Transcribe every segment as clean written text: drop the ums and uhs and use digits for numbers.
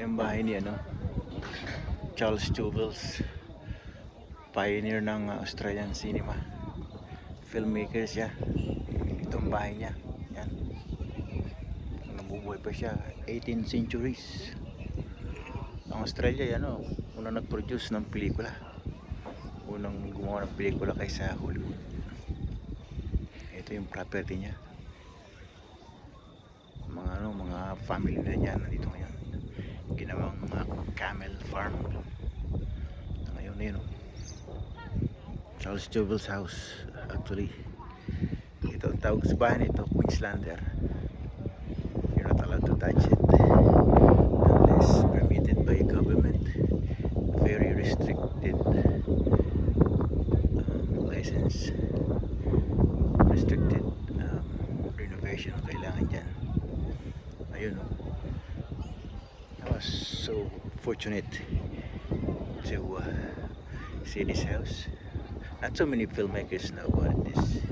yung bahay ni Charles Jubels, pioneer ng Australian cinema, filmmaker siya. Itong bahay niya, yan, nabubuhay pa siya 18th centuries. Ang Australia unang nag-produce ng pelikula, unang gumawa ng pelikula kaysa Hollywood. Ito yung property niya, mga family na niya nandito ngayon, ginawang camel farm. Ito ngayon Charles Jubels house. Actually, ito ang tawag sa bahay nito, Queenslander. You're not allowed to touch it unless permitted by government. Very restricted license, restricted renovation ang kailangan dyan. Ayun I was so fortunate to see this house. Not so many filmmakers know about this.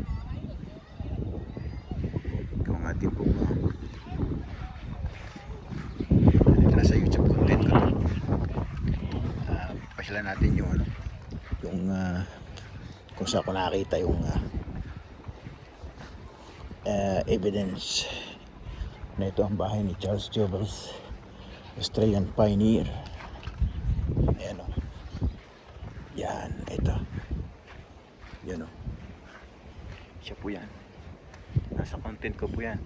Kung ating pong nasa YouTube content ko to, pasyalan natin yung kung saan ko nakakita yung evidence na ito ang bahay ni Charles Jubels, Australian pioneer. Ayan yan, ito yan siya po yan, nasa content ko po yan,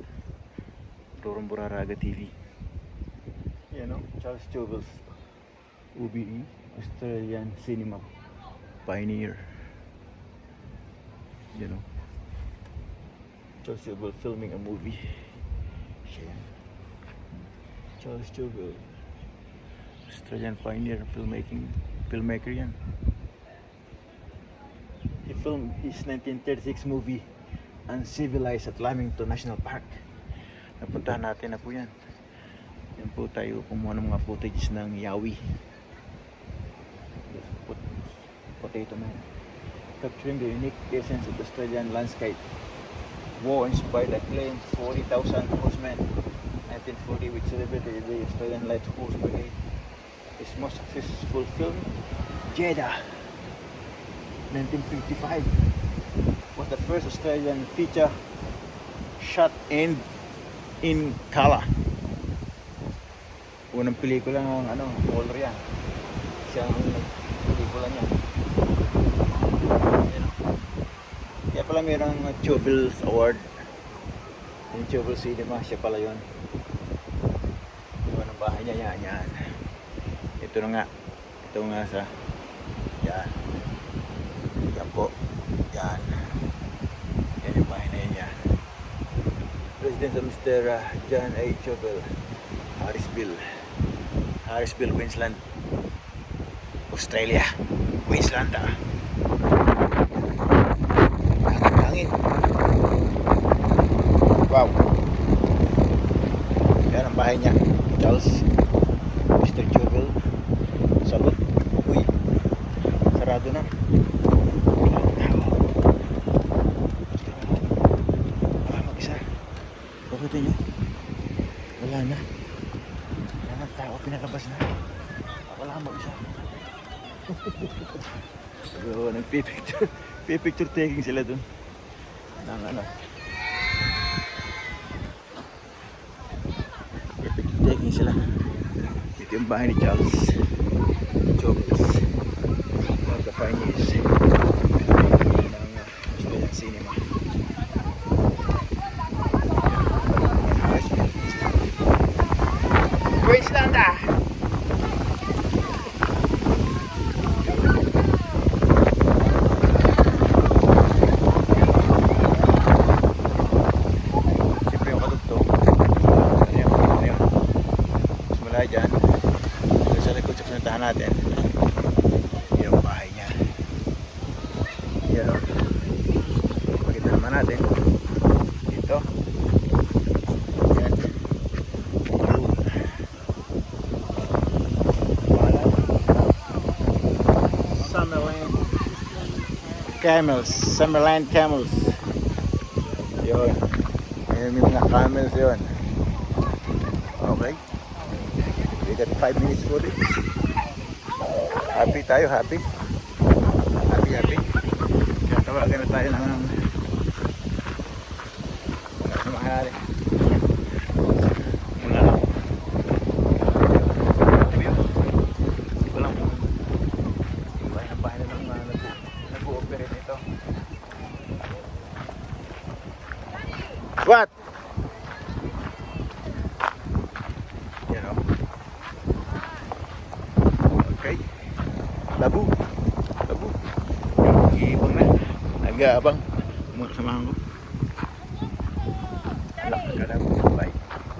Rorong Buraraga TV. Yan Charles Jubels, UBE, Australian cinema pioneer. Charles Jubels filming a movie. Siya yan, Charles Jubels, Australian pioneer filmmaker yan. He filmed his 1936 movie Uncivilized at Lamington National Park. Napuntahan natin na po yan. Yan po tayo kumuha ng mga footage ng Yowie, Potato Man, capturing the unique essence of Australian landscape. War-inspired acclaimed 40,000 horsemen 1940, which celebrated the Australian Light Horse Brigade. His most successful film, Jeddah, 1955, was the first Australian feature shot in color. Unang pelikula ng color yan. Siyang pelikula niya. Kaya pala mayroong Jubels Award. Yung Jubels Cinema, siya pala yun. Yung anong bahay niya, yan. Ito nga sa yan. Yan po. Yan yung bahay na niya. Residence of Mr. John A. Jubels, Harrisville, Queensland, Australia. Queensland hangin. Wow. Yan ang bahay niya, Charles, Mr. Jubels. Salud. Uy, sarado na. Mag-isa. Bakit niyo? Wala na tao, pinalabas na. Wala mag-isa. So, nagpipicture taking sila dun ng picture taking sila. Ito yung bahay ni Charles Jubels, one of the pioneers ng Australian cinema. Queenslander. Siyempre yung kadugtong. Ayan. Mas mula dyan. Sa likod sa pinuntahan natin, yung bahay niya. Yan Pakita naman natin. Dito. Yan. Summerland camels. Yun. May mga camels yun. Okay. We got 5 minutes for it. Happy tayo, happy. Happy. Kaya tawagan na tayo ng mga hari. Muna lang. Walang bahay na lang nag-ooperate nito. What? Yan o. Okay. Labu. Iibang na. Nag-aabang. Samahan ko. Laki ka lang.